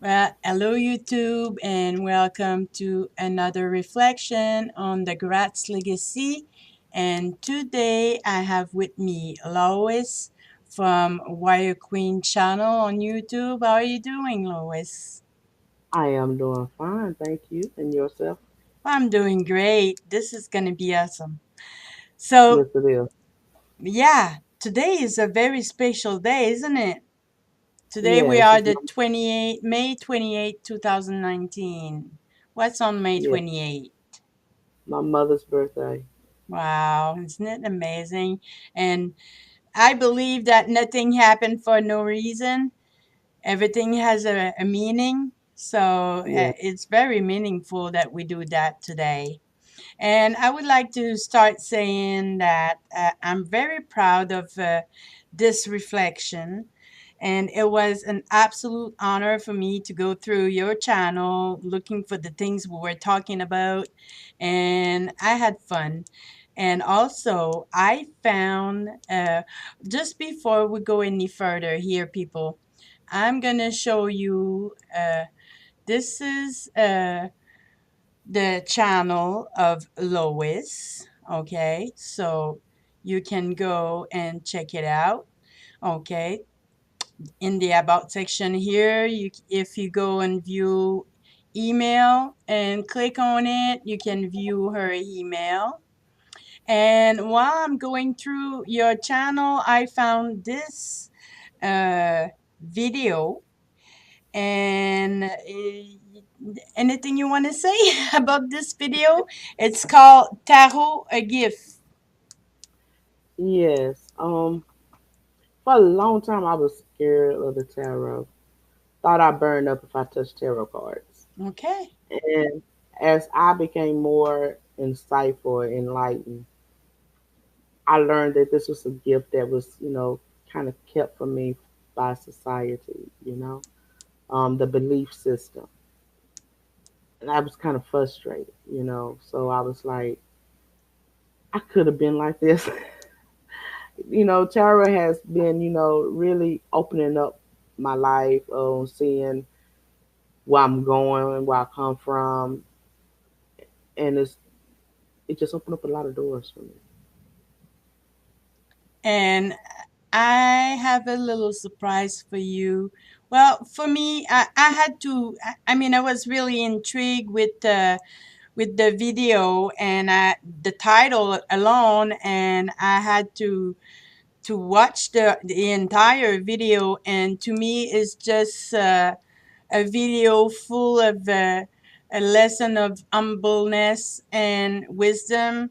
Well, hello YouTube, and welcome to another reflection on the Gratz Legacy. And today I have with me Lois from Warrior Queen channel on YouTube. How are you doing, Lois? I am doing fine, thank you. And yourself? I'm doing great. This is gonna be awesome. So, Yes, it is. yeah, today is a very special day, isn't it? Today we Yes, are it's the my 28th, May 28th, 2019. What's on May yes, 28th? my mother's birthday. Wow, isn't it amazing? And I believe that nothing happened for no reason. Everything has a meaning. So Yeah. it's very meaningful that we do that today. And I would like to start saying that I'm very proud of this reflection. And it was an absolute honor for me to go through your channel looking for the things we were talking about. And I had fun. And also, I found just before we go any further here, people, I'm going to show you this is the channel of Lois. Okay, so you can go and check it out. Okay, in the about section here, if you go and view email and click on it, you can view her email. And while I'm going through your channel, I found this uh, video. And anything you want to say about this video? It's called Tarot a Gift. Yes. For a long time I was scared of the tarot. Thought I burned up if I touched tarot cards. Okay. And as I became more insightful, enlightened, I learned that this was a gift that was, kind of kept from me by society. The belief system. And I was kind of frustrated. So I was like, I could have been like this. Tara has been, really opening up my life, seeing where I'm going, where I come from, and it just opened up a lot of doors for me. And I have a little surprise for you. Well, for me, I had to. I mean, I was really intrigued with the video and the title alone, and I had to watch the entire video. And to me, it's just a video full of a lesson of humbleness and wisdom.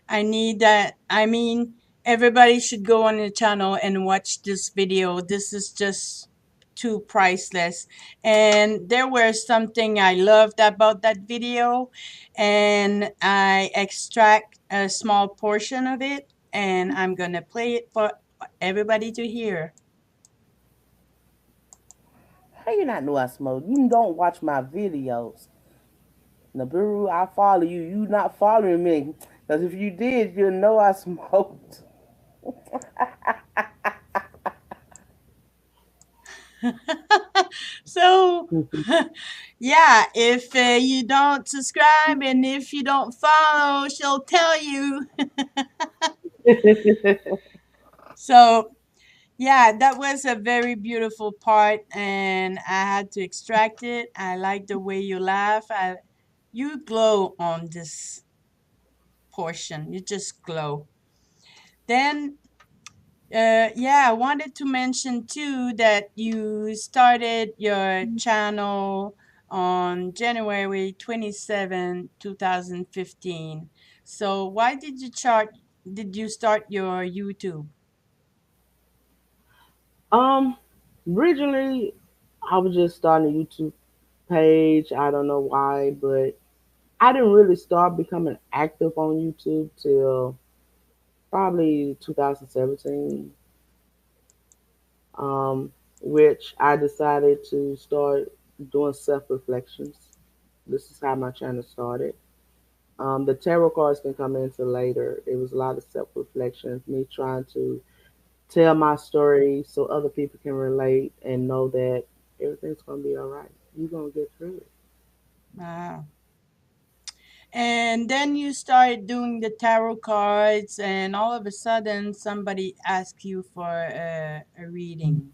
I need that. I mean, everybody should go on the channel and watch this video. This is just too priceless. And there was something I loved about that video, and I extract a small portion of it, and I'm gonna play it for everybody to hear. How you not know I smoke? You don't watch my videos. Nabiru, I follow you. You not following me. Because if you did, you'll know I smoked. So, yeah, if you don't subscribe and if you don't follow, she'll tell you. So, yeah, that was a very beautiful part, and I had to extract it. I like the way you laugh. You glow on this portion. You just glow. Then, yeah, I wanted to mention too that you started your channel on January 27, 2015. So, why did you start your YouTube? Um, Originally, I was just starting a YouTube page. I don't know why, but I didn't really start becoming active on YouTube till probably 2017, which I decided to start doing self reflections. This is how my channel started. The tarot cards can come into later. It was a lot of self reflections, me trying to tell my story so other people can relate and know that. Everything's gonna be all right. You're gonna get through it. Wow. And then you started doing the tarot cards, and all of a sudden, somebody asked you for a reading.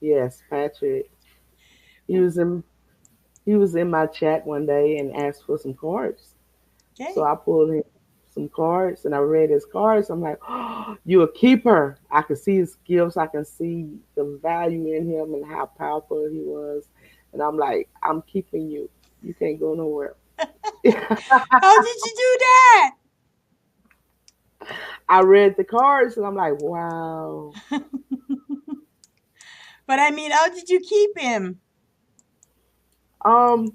Yes, Patrick. He was in he was in my chat one day and asked for some cards. So Okay. I pulled in some cards and I read his cards. I'm like, oh, you a keeper. I can see his gifts. I can see the value in him and how powerful he was. And I'm like, I'm keeping you. You can't go nowhere. How did you do that? I read the cards and I'm like, wow. But I mean, how did you keep him? Um,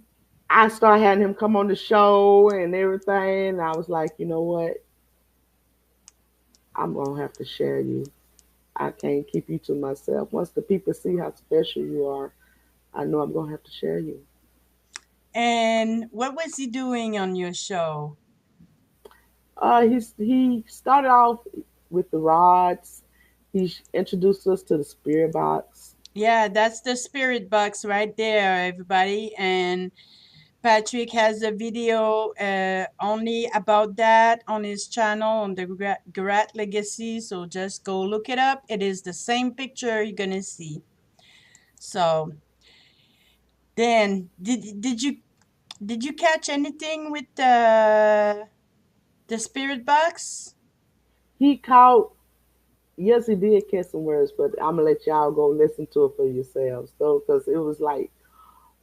I started having him come on the show and everything. And I was like, you know what? I'm gonna have to share you. I can't keep you to myself. Once the people see how special you are, I know I'm gonna have to share you. And what was he doing on your show? He started off with the rods. He introduced us to the spirit box. Yeah, that's the spirit box right there, everybody. And Patrick has a video only about that on his channel on the Garat Legacy. So just go look it up. It is the same picture you're gonna see. So then, did you catch anything with the spirit box? He caught, yes, he did catch some words, but I'm gonna let y'all go listen to it for yourselves, though, because it was like,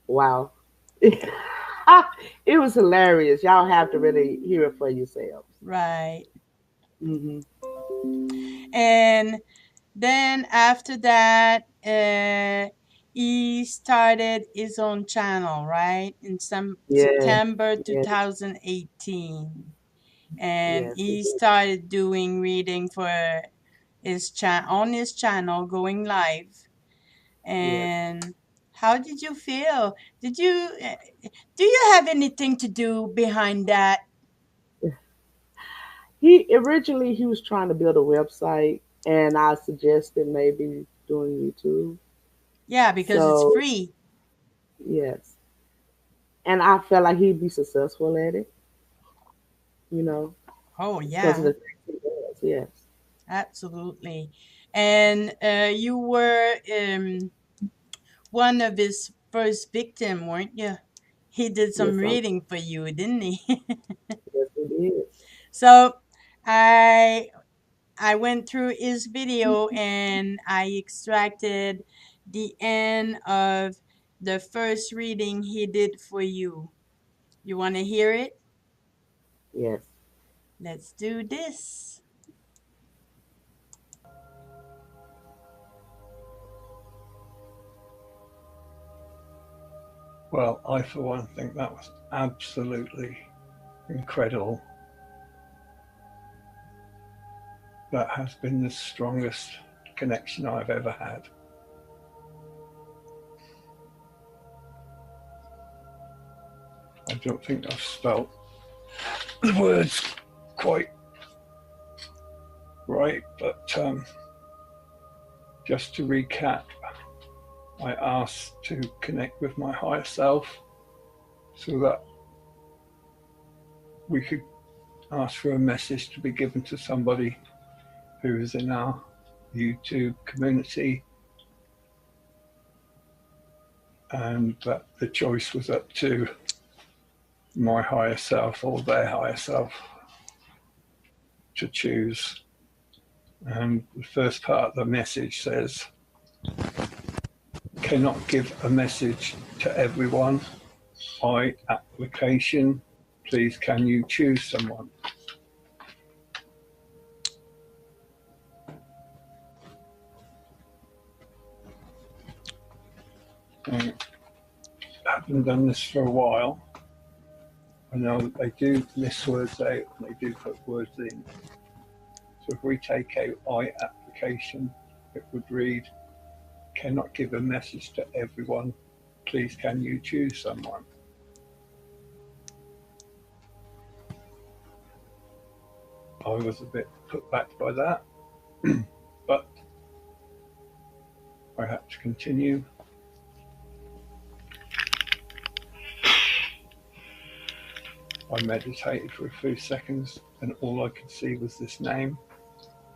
wow, it was hilarious. Y'all have to really hear it for yourselves. Right. Hmm. And then after that, he started his own channel, right? In some Yes, September yes, 2018. And yes. He he did. started doing reading for on his channel, going live. Yes. And how did you feel? Do you have anything to do behind that? He was trying to build a website, and I suggested maybe doing YouTube. Yeah, because it's So free. yes, and I felt like he'd be successful at it, you know, Oh, because of yeah. the things he does. Yes, Absolutely. And you were one of his first victim, weren't you? He did some yes, reading for you, didn't he? yes, he did. So I I went through his video and I extracted the end of the first reading he did for you. You want to hear it? Yes. Let's do this. Well, I, for one, think that was absolutely incredible. That has been the strongest connection I've ever had. I don't think I've spelt the words quite right, but just to recap, I asked to connect with my higher self so that we could ask for a message to be given to somebody who is in our YouTube community, and that the choice was up to my higher self or their higher self to choose. And the first part of the message says, cannot give a message to everyone. By application, please can you choose someone? I haven't done this for a while. I know that they do list words out and they do put words in. So if we take out I application, it would read, cannot give a message to everyone. Please can you choose someone? I was a bit put back by that, but I had to continue. I meditated for a few seconds, and all I could see was this name,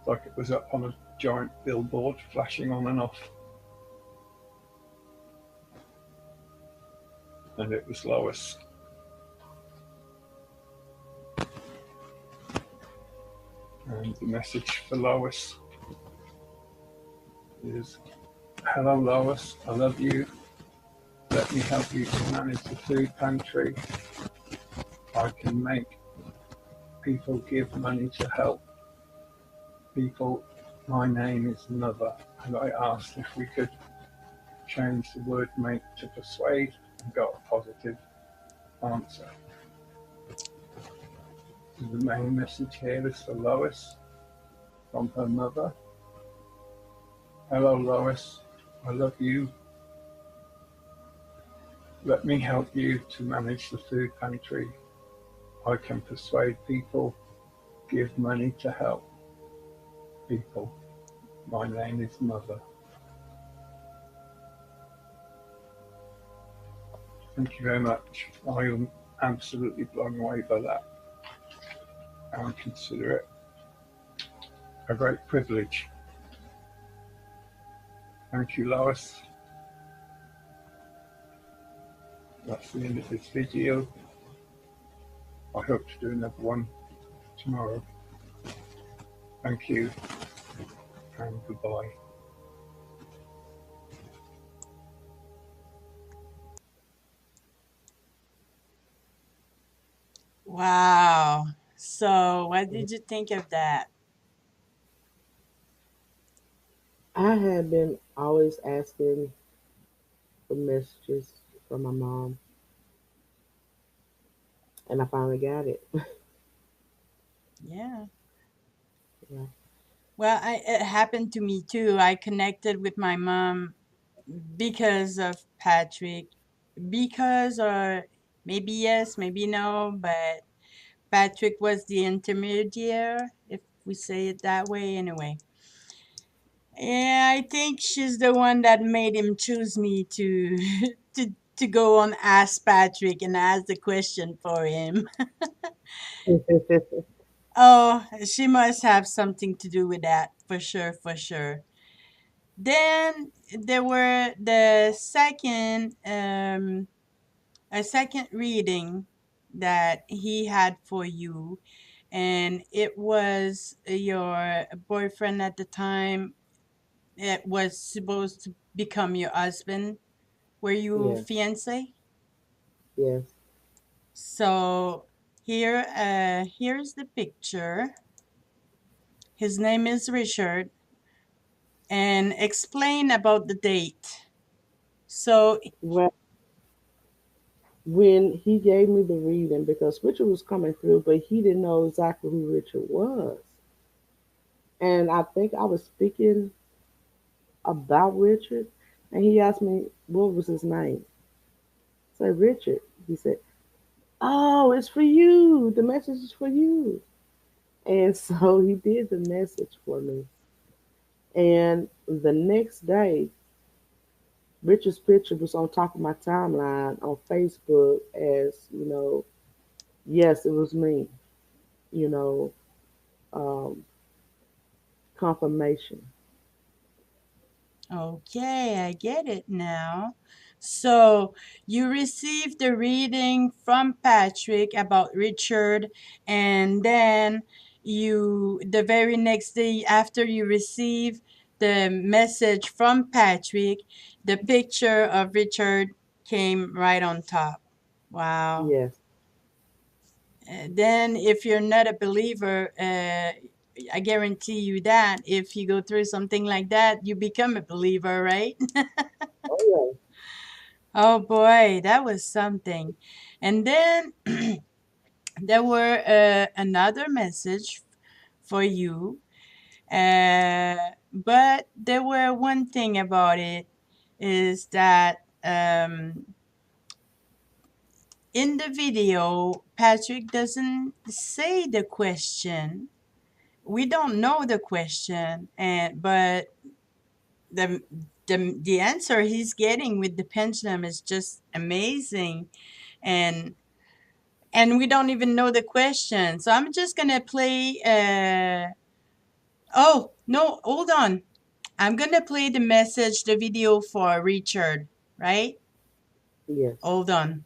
like it was up on a giant billboard, flashing on and off. And it was Lois. And the message for Lois is, "Hello Lois, I love you. Let me help you to manage the food pantry. I can make people give money to help people. My name is Mother." And I asked if we could change the word make to persuade, and got a positive answer. The main message here is for Lois from her mother. "Hello Lois, I love you. Let me help you to manage the food pantry. I can persuade people, give money to help people. My name is Mother." Thank you very much. I am absolutely blown away by that. And consider it a great privilege. Thank you, Lois. That's the end of this video. I hope to do another one tomorrow. Thank you, and goodbye. Wow. So, what did you think of that? I had been always asking for messages from my mom, and I finally got it. Yeah. Yeah. Well, it happened to me too. I connected with my mom because of Patrick. Because, or maybe yes, maybe no, but Patrick was the intermediary, if we say it that way, anyway. Yeah, I think she's the one that made him choose me to to go on Ask Patrick and ask the question for him. Oh, she must have something to do with that, for sure, for sure. Then there were the second a second reading that he had for you, and it was your boyfriend at the time. It was supposed to become your husband. Were you Yes, fiance? yes. So here's the picture. His name is Richard, and explain about the date. So Well, when he gave me the reading, because Richard was coming through, but he didn't know exactly who Richard was. And I think I was speaking about Richard, and he asked me what was his name. I said, Richard. He said, "Oh, it's for you. The message is for you." And so he did the message for me. And the next day, Richard's picture was on top of my timeline on Facebook as, yes, it was me, you know, um, confirmation. okay, I get it now. So you received the reading from Patrick about Richard, and then the very next day after you receive the message from Patrick, the picture of Richard came right on top. Wow. Yes. Then, if you're not a believer, I guarantee you that if you go through something like that, you become a believer, right? Oh, Oh boy, that was something. And then there were another message for you, but there were one thing about it is that in the video, Patrick doesn't say the question. We don't know the question, and but the the answer he's getting with the pendulum is just amazing, and and we don't even know the question. So I'm just gonna play. Oh no, hold on. I'm gonna play the message, the video for Richard. Right? Yes. Hold on.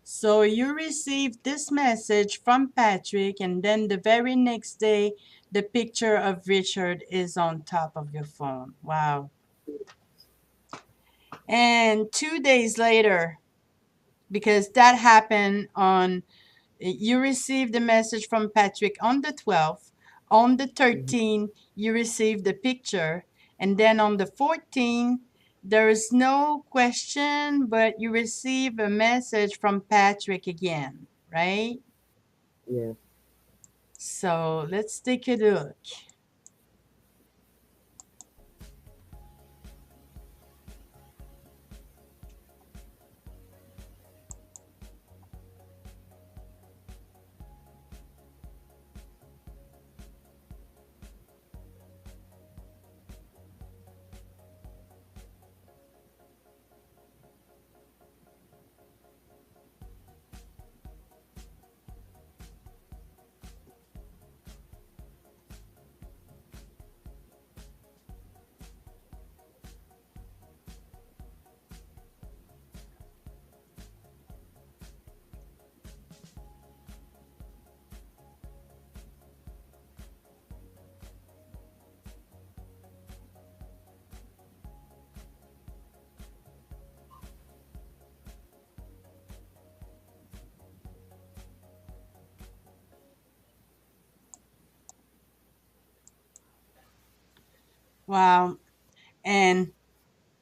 So you received this message from Patrick, and then the very next day, the picture of Richard is on top of your phone. Wow. And 2 days later, because that happened on, you received the message from Patrick on the 12th. On the Hmm. 13th, you received the picture. And then on the 14th, there is no question, but you receive a message from Patrick again, right? Yes. So let's take a look. Wow. And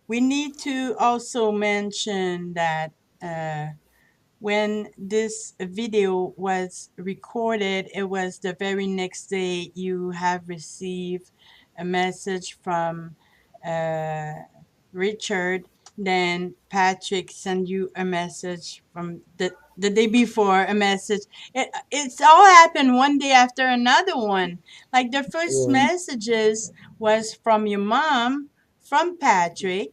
we need to also mention that uh, when this video was recorded, it was the very next day you have received a message from uh, Richard. Then Patrick sent you a message from the day before, a message. It's all happened one day after another one. Like the first Yeah. messages was from your mom, from Patrick,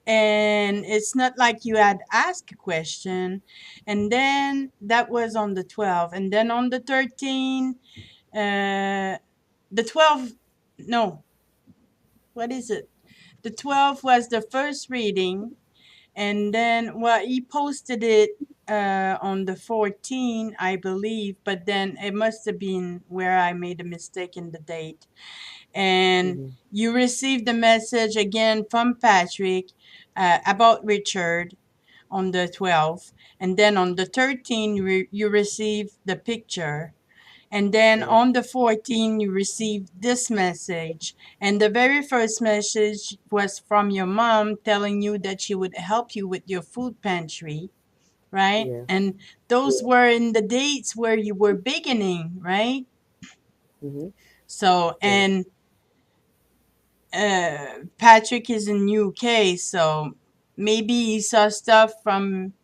and it's not like you had asked a question, and then that was on the 12th, and then on the 13th, the 12th, no, what is it, the 12th was the first reading, and then well he posted it on the 14th, I believe, but then it must have been where I made a mistake in the date. And Hmm. you received the message again from Patrick about Richard on the 12th. And then on the 13th, you received the picture. And then Yes. on the 14th, you received this message. And the very first message was from your mom telling you that she would help you with your food pantry, right? Yes. And those were in the dates where you were beginning, right? Hmm. So, Yes. and Patrick is in UK, so maybe he saw stuff from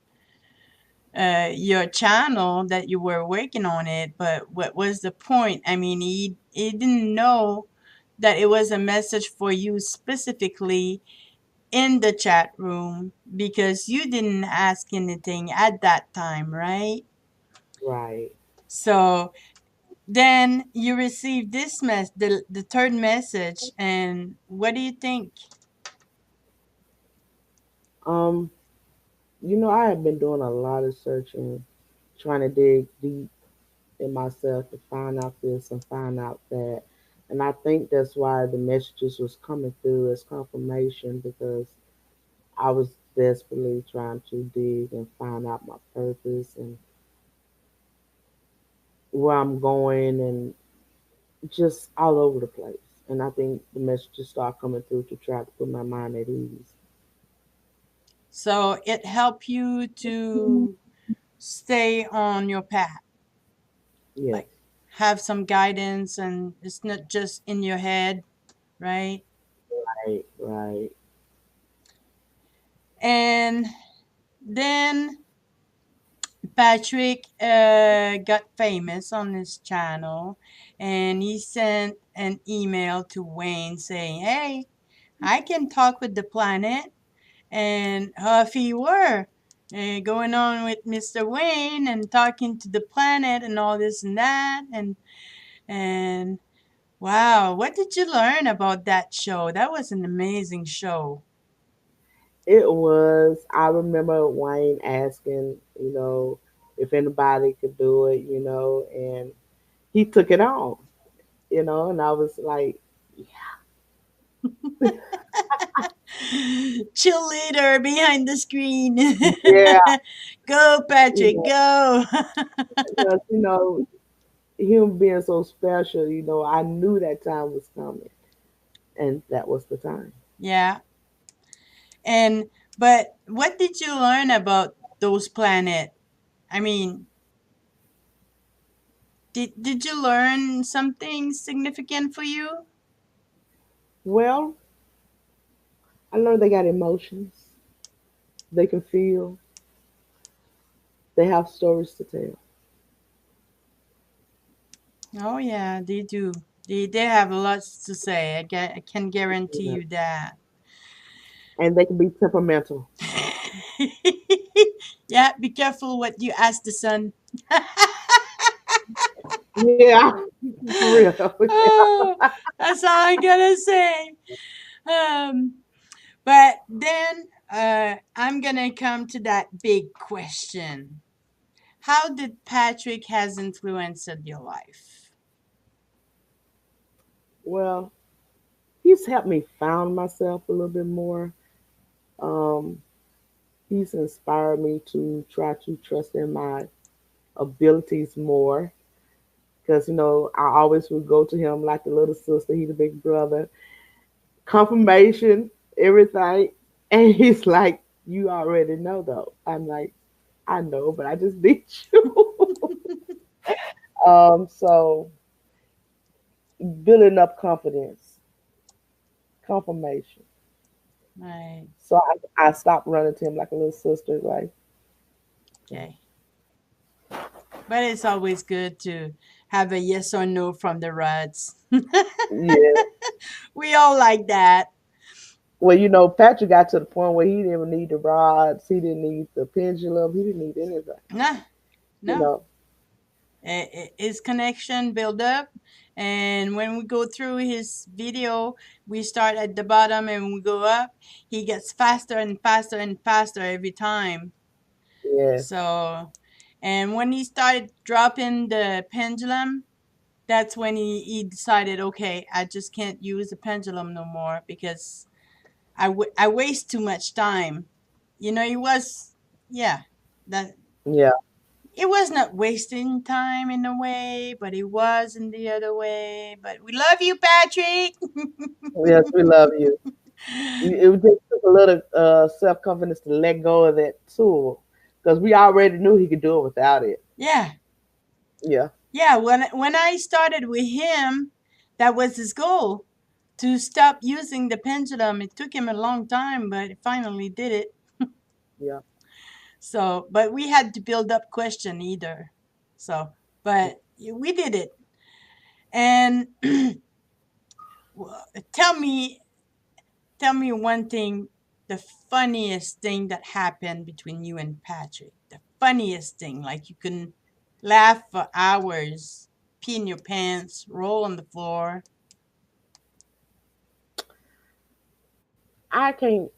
your channel that you were working on it. But what was the point? I mean, he didn't know that it was a message for you specifically in the chat room because you didn't ask anything at that time, right? Right. So then you received this the third message, and what do you think? Um, I have been doing a lot of searching, trying to dig deep in myself to find out this and find out that. And I think that's why the messages was coming through as confirmation because I was desperately trying to dig and find out my purpose and where I'm going and just all over the place. And I think the messages start coming through to try to put my mind at ease. So it helped you to stay on your path, Yes. like have some guidance, and it's not just in your head, right? Right. Right. And then Patrick got famous on his channel, and he sent an email to Wayne saying, "Hey, I can talk with the planet." And off he were, going on with Mr. Wayne and talking to the planet and all this and that. And wow, what did you learn about that show? That was an amazing show. It was. I remember Wayne asking, if anybody could do it, and he took it on, and I was like, Cheerleader behind the screen. yeah, Go, you Patrick, know, go. because, him being so special, I knew that time was coming, and that was the time. Yeah. And but what did you learn about those planets? I mean, did you learn something significant for you? Well, I learned they got emotions, they can feel, they have stories to tell. Oh yeah, they do. They have lots to say. I can guarantee Yeah. you that. And they can be temperamental. Yeah, be careful what you ask the sun. Yeah, for real. Oh, that's all I gotta say. Um, but then I'm gonna come to that big question. How did Patrick has influenced your life? Well, he's helped me found myself a little bit more. Um, he's inspired me to try to trust in my abilities more. Because, I always would go to him like the little sister, he's the big brother. Confirmation, everything. And he's like, you already know, though. I'm like, I know, but I just need you. So building up confidence, confirmation. Right. So I stopped running to him like a little sister, like, Okay. But it's always good to have a yes or no from the rods. yeah. We all like that. Well, Patrick got to the point where he didn't even need the rods, he didn't need the pendulum, he didn't need anything. Nah, You no. know, His connection build up, and when we go through his video, we start at the bottom and we go up. He gets faster and faster and faster every time. yes, So, and when he started dropping the pendulum, that's when he decided, okay, I just can't use the pendulum no more because I waste too much time. It was, yeah, that yeah, it was not wasting time in a way, but it was in the other way. But we love you, Patrick. yes, we love you. It just took a little self confidence to let go of that tool because we already knew he could do it without it. Yeah, Yeah, yeah. When I started with him, that was his goal to stop using the pendulum. It took him a long time, but he finally did it. yeah. So, but we had to build up question either. So, but we did it. And tell me, tell me one thing, the funniest thing that happened between you and Patrick. The funniest thing, like you can laugh for hours, pee in your pants, roll on the floor. I can't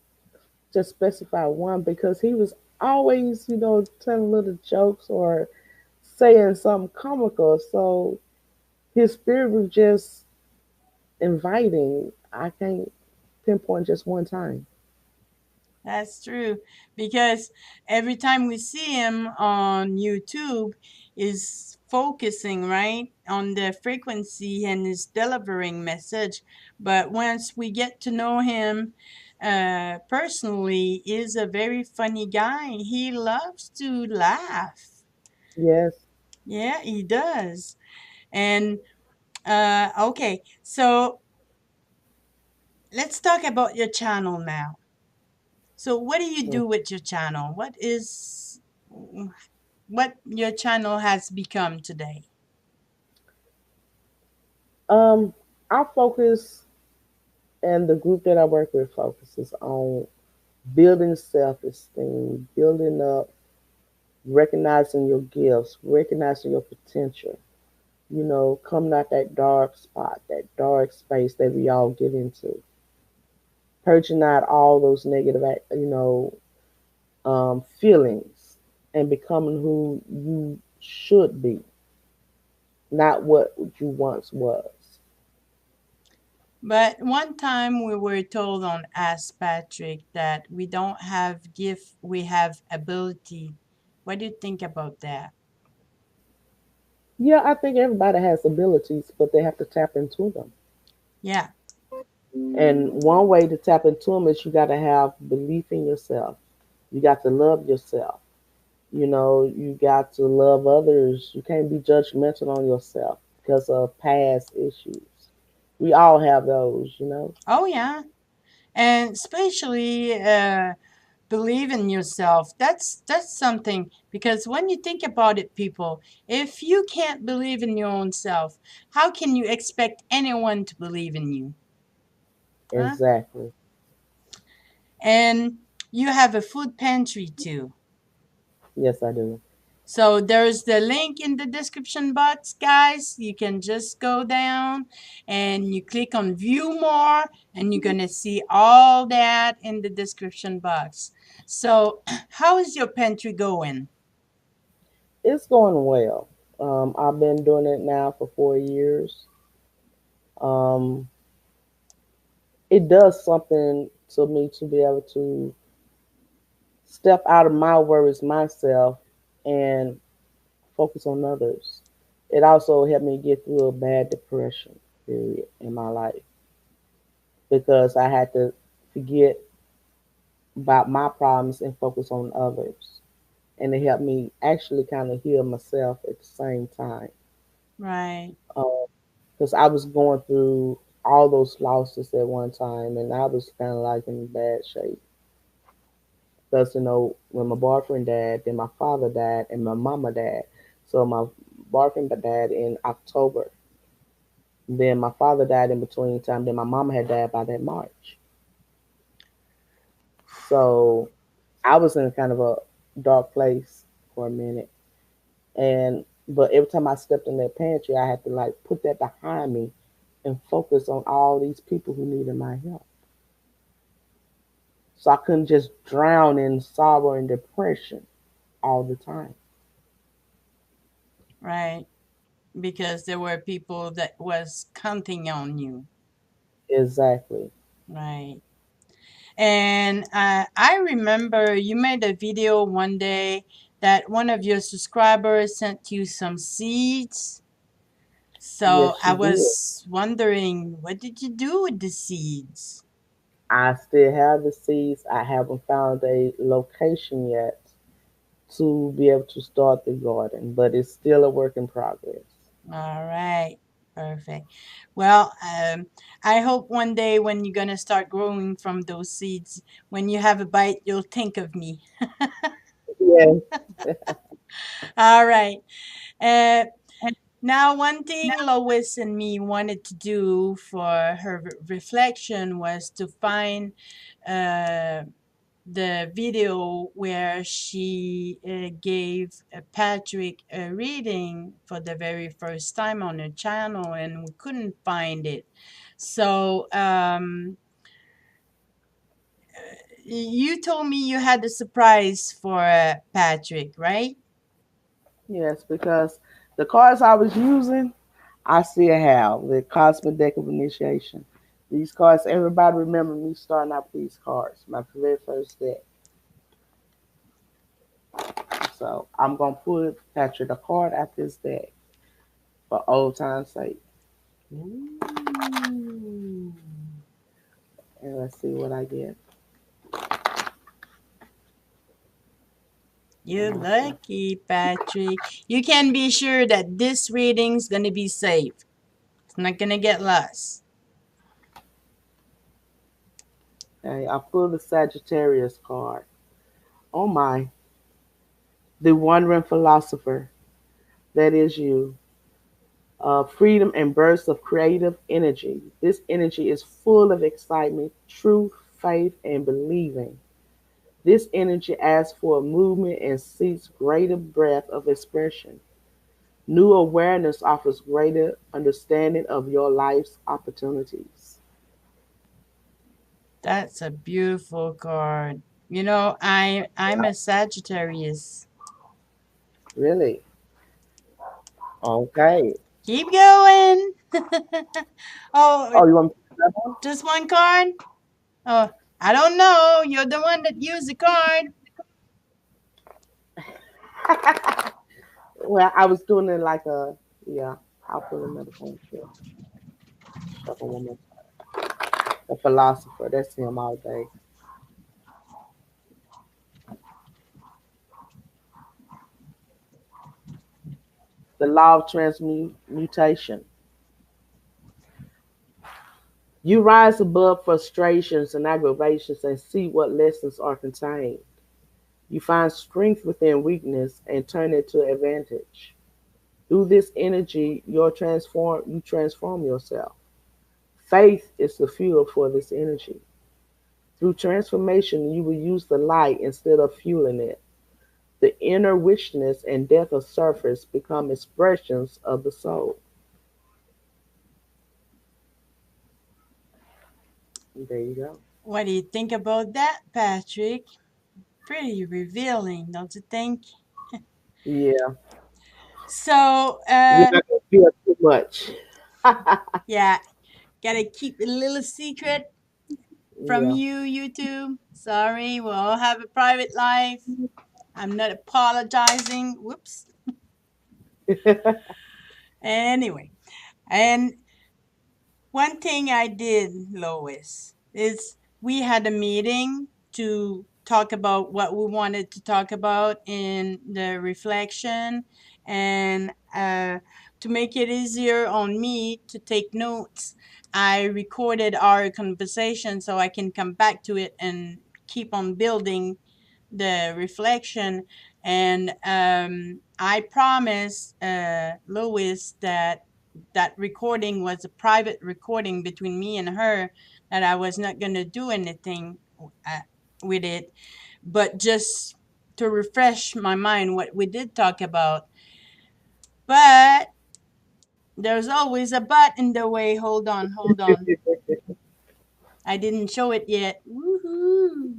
just specify one because he was always, telling little jokes or saying something comical. So his spirit was just inviting. I can't pinpoint just one time. That's true. Because every time we see him on YouTube is focusing, right, on the frequency and is delivering message. But once we get to know him, personally is a very funny guy. He loves to laugh. Yes. Yeah, he does. And okay, so let's talk about your channel now. So what do you Mm. do with your channel? What your channel has become today? Um, I focus, and the group that I work with focuses on building self esteem, building up, recognizing your gifts, recognizing your potential, coming out that dark spot, that dark space that we all get into, purging out all those negative, feelings, and becoming who you should be, not what you once was. But one time we were told on Ask Patrick that we don't have gift, we have ability. What do you think about that? Yeah, I think everybody has abilities, but they have to tap into them. Yeah, And one way to tap into them is you got to have belief in yourself. You got to love yourself. You got to love others. You can't be judgmental on yourself because of past issues. We all have those. oh yeah, and especially believe in yourself. That's something, because when you think about it, people, if you can't believe in your own self, how can you expect anyone to believe in you? Huh? Exactly. And you have a food pantry too. Yes, I do. So there's the link in the description box, guys. You can just go down and you click on view more, and you're going to see all that in the description box. So, how is your pantry going? It's going well. I've been doing it now for 4 years. Um, it does something to me to be able to step out of my worries myself and focus on others. It also helped me get through a bad depression period in my life because I had to forget about my problems and focus on others. And it helped me actually kind of heal myself at the same time. Right, Because I was going through all those losses at one time and I was kind of like in bad shape. Because, when my boyfriend died, then my father died, and my mama died. So my boyfriend died in October. Then my father died in between time. Then my mama had died by that March. So I was in kind of a dark place for a minute. But every time I stepped in that pantry, I had to like put that behind me and focus on all these people who needed my help. So I couldn't just drown in sorrow and depression all the time. right. Because there were people that was counting on you. Exactly. Right. And I remember you made a video one day that one of your subscribers sent you some seeds. Yes, So I she did. was wondering, what did you do with the seeds? I still have the seeds. I haven't found a location yet to be able to start the garden, but it's still a work in progress. All right. Perfect. Well, I hope one day when you're going to start growing from those seeds, when you have a bite, you'll think of me. Yes. All right. Uh, Now, one thing Lois and me wanted to do for her reflection was to find uh, the video where she gave Patrick a reading for the very first time on her channel, and we couldn't find it. So, you told me you had a surprise for Patrick, right? Yes, because the cards I was using, I still have the Cosmic Deck of Initiation. These cards, everybody remember me starting out with these cards, my very first deck. So I'm gonna put Patrick a card out this deck for old time's sake. Ooh. And let's see what I get. You're lucky, Patrick. You can be sure that this reading's gonna be safe. It's not gonna get lost. Okay, I pulled the Sagittarius card. Oh my, the wandering philosopher. That is you. Freedom and bursts of creative energy. This energy is full of excitement, truth, faith, and believing. This energy asks for a movement and seeks greater breadth of expression. New awareness offers greater understanding of your life's opportunities. That's a beautiful card. You know, I'm a Sagittarius. Really? Okay. Keep going. Oh, Oh, you want me to do just one card? Oh, I don't know. You're the one that used the card. that one? Well, I was doing it like a, yeah, I'll put another one. Sure. Shuffle one more. The philosopher, that's him all day. The law of transmutation. You rise above frustrations and aggravations and see what lessons are contained. You find strength within weakness and turn it to advantage. Through this energy, you transform yourself. Faith is the fuel for this energy. Through transformation, you will use the light instead of fueling it. The inner richness and depth of surface become expressions of the soul. There you go. What do you think about that, Patrick? Pretty revealing, don't you think? Yeah, So, we're not gonna feel too much. yeah, gotta keep it a little secret from Yeah. you, YouTube. Sorry, we all have a private life. I'm not apologizing. Whoops. Anyway, and one thing I did, Lois, is we had a meeting to talk about what we wanted to talk about in the reflection and to make it easier on me to take notes. I recorded our conversation so I can come back to it and keep on building the reflection. And I promised Lois that that recording was a private recording between me and her, that I was not going to do anything uh, with it, but just to refresh my mind what we did talk about. But there's always a but in the way. Hold on, hold on. I didn't show it yet. Woohoo!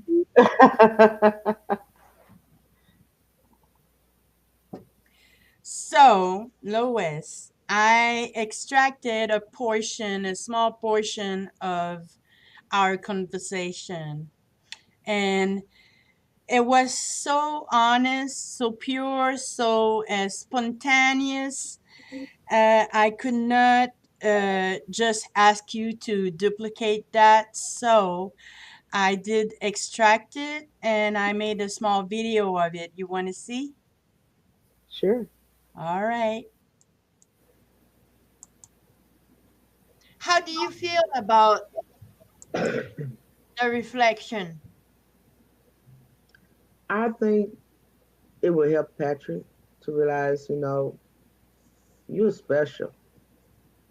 So, Lois, I extracted a small portion of our conversation. And it was so honest, so pure, so spontaneous. I could not just ask you to duplicate that. So I did extract it and I made a small video of it. You want to see? Sure. All right. How do you feel about the reflection? I think it will help Patrick to realize, you're special.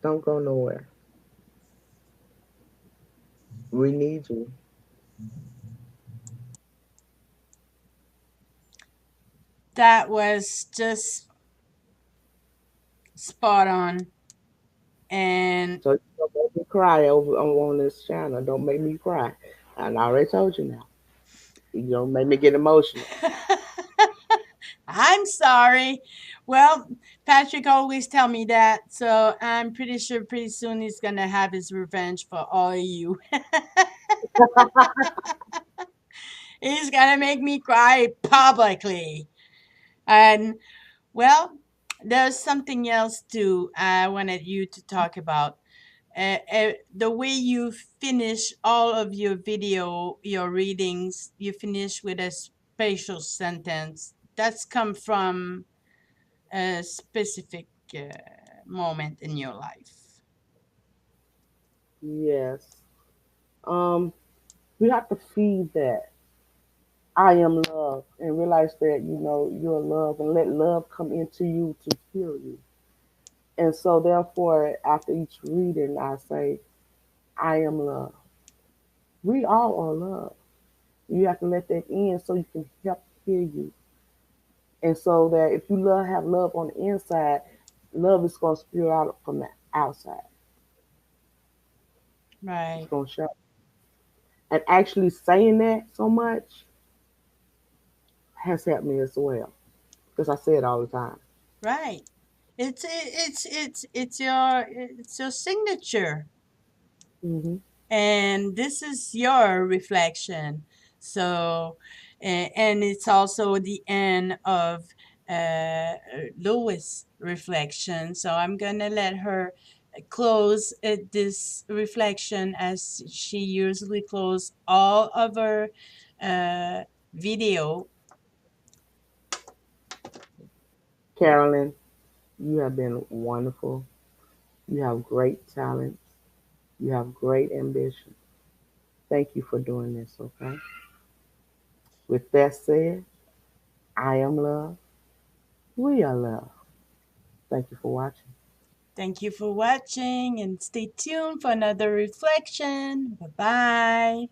Don't go nowhere. We need you. That was just spot on. And So don't make me cry over on this channel. Don't make me cry. And I already told you now. You don't make me get emotional. I'm sorry. Well, Patrick always tell me that, so I'm pretty sure pretty soon he's gonna have his revenge for all of you. He's gonna make me cry publicly. And well, there's something else too I wanted you to talk about. The way you finish all of your readings, you finish with a special sentence that's come from a specific moment in your life. Yes. Um, we have to feed that I am love and realize that, you're love and let love come into you to heal you. And so, therefore, after each reading, I say, I am love. We all are love. You have to let that in so you can help heal you. And so that if you have love on the inside, love is going to spill out from the outside. It's Right. going to show. And actually saying that so much has helped me as well because I say it all the time. Right. It's your signature, Hmm. and this is your reflection. So, and it's also the end of uh, Lois' reflection. So I'm gonna let her close this reflection as she usually close all of her uh, video. Carolyn, you have been wonderful. You have great talents. You have great ambition. Thank you for doing this, okay? With that said, I am love. We are love. Thank you for watching. Thank you for watching and stay tuned for another reflection. Bye bye.